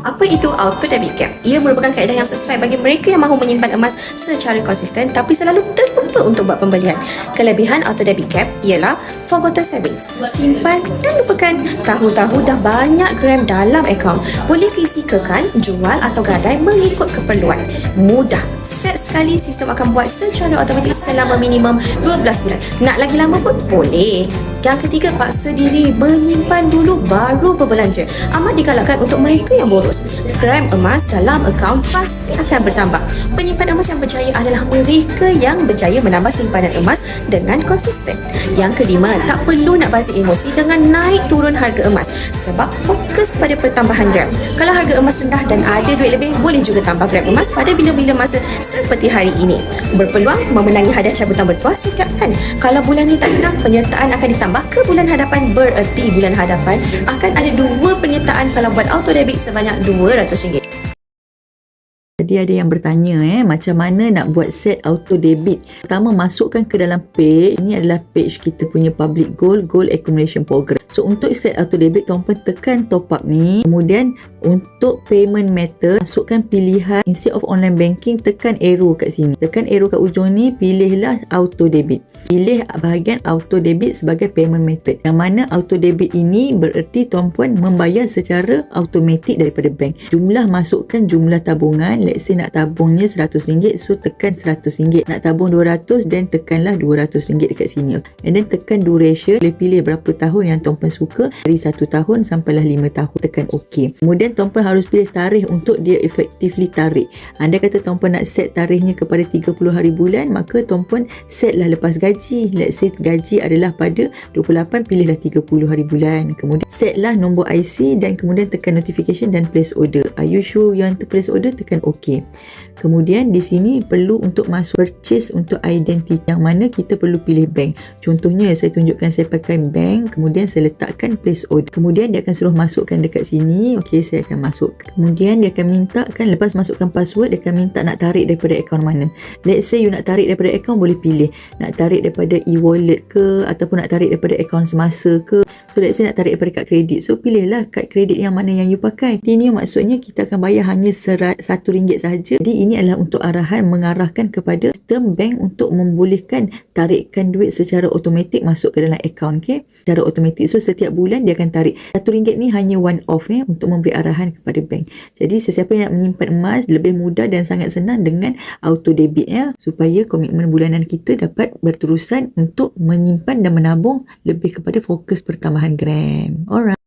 Apa itu auto debit cap? Ia merupakan kaedah yang sesuai bagi mereka yang mahu menyimpan emas secara konsisten tapi selalu terlupa untuk buat pembelian. Kelebihan auto debit cap ialah forgotten savings. Simpan dan lupakan. Tahu-tahu dah banyak gram dalam akaun. Boleh fizikkan, jual atau gadai mengikut keperluan. Mudah. Set sekali, sistem akan buat secara automatik selama minimum 12 bulan. Nak lagi lama pun boleh. Yang ketiga, paksa diri menyimpan dulu baru berbelanja. Amat digalakkan untuk mereka yang boros. Gram emas dalam akaun pasti akan bertambah. Penyimpan emas yang berjaya adalah mereka yang berjaya menambah simpanan emas dengan konsisten. Yang kelima, tak perlu nak bazir emosi dengan naik turun harga emas sebab fokus pada pertambahan gram. Kalau harga emas rendah dan ada duit lebih, boleh juga tambah gram emas pada bila-bila masa seperti hari ini. Berpeluang memenangi hadiah cabutan bertuah setiap bulan. Kalau bulan ni tak menang, penyertaan akan ditambah ke bulan hadapan, bererti bulan hadapan akan ada 2 penyertaan kalau buat auto debit sebanyak RM200. Tadi ada yang bertanya macam mana nak buat set auto debit. Pertama, masukkan ke dalam page. Ini adalah page kita punya public gold accumulation program. So untuk set auto debit, tuan-puan tekan top up ni. Kemudian untuk payment method, masukkan pilihan instead of online banking, tekan arrow kat sini. Tekan arrow kat ujung ni, pilihlah auto debit. Pilih bahagian auto debit sebagai payment method. Yang mana auto debit ini bererti tuan-puan membayar secara automatik daripada bank. Jumlah, masukkan jumlah tabungan. Let's say nak tabungnya RM100, so tekan RM100. Nak tabung RM200, then tekanlah RM200 dekat sini. And then tekan duration, boleh pilih berapa tahun yang tuan-puan suka, dari 1 tahun sampailah 5 tahun. Tekan OK. Kemudian tuan-puan harus pilih tarikh untuk dia effectively tarik. Anda kata tuan-puan nak set tarikhnya kepada 30 hari bulan, maka tuan-puan setlah lepas gaji. Let's say gaji adalah pada 28, pilihlah 30 hari bulan. Kemudian setlah nombor IC dan kemudian tekan notification dan place order. Are you sure you want to place order? Tekan OK. Kemudian di sini perlu untuk masuk purchase untuk identity, yang mana kita perlu pilih bank. Contohnya saya tunjukkan saya pakai bank, kemudian saya letakkan place order. Kemudian dia akan suruh masukkan dekat sini. Okey, saya akan masuk. Kemudian dia akan minta kan, lepas masukkan password, dia akan minta nak tarik daripada akaun mana. Let's say you nak tarik daripada akaun, boleh pilih nak tarik daripada e-wallet ke, ataupun nak tarik daripada akaun semasa ke. So let's say nak tarik daripada kad kredit, so pilihlah kad kredit yang mana yang you pakai. Ini maksudnya kita akan bayar hanya RM1 sahaja. Jadi ini adalah untuk arahan, mengarahkan kepada sistem bank untuk membolehkan tarikan duit secara automatik masuk ke dalam akaun, secara automatik. So setiap bulan dia akan tarik RM1 ni hanya one off untuk memberi arahan kepada bank. Jadi sesiapa yang nak menyimpan emas lebih mudah dan sangat senang dengan auto debit supaya komitmen bulanan kita dapat berterusan untuk menyimpan dan menabung lebih kepada fokus pertambahan gram. Alright.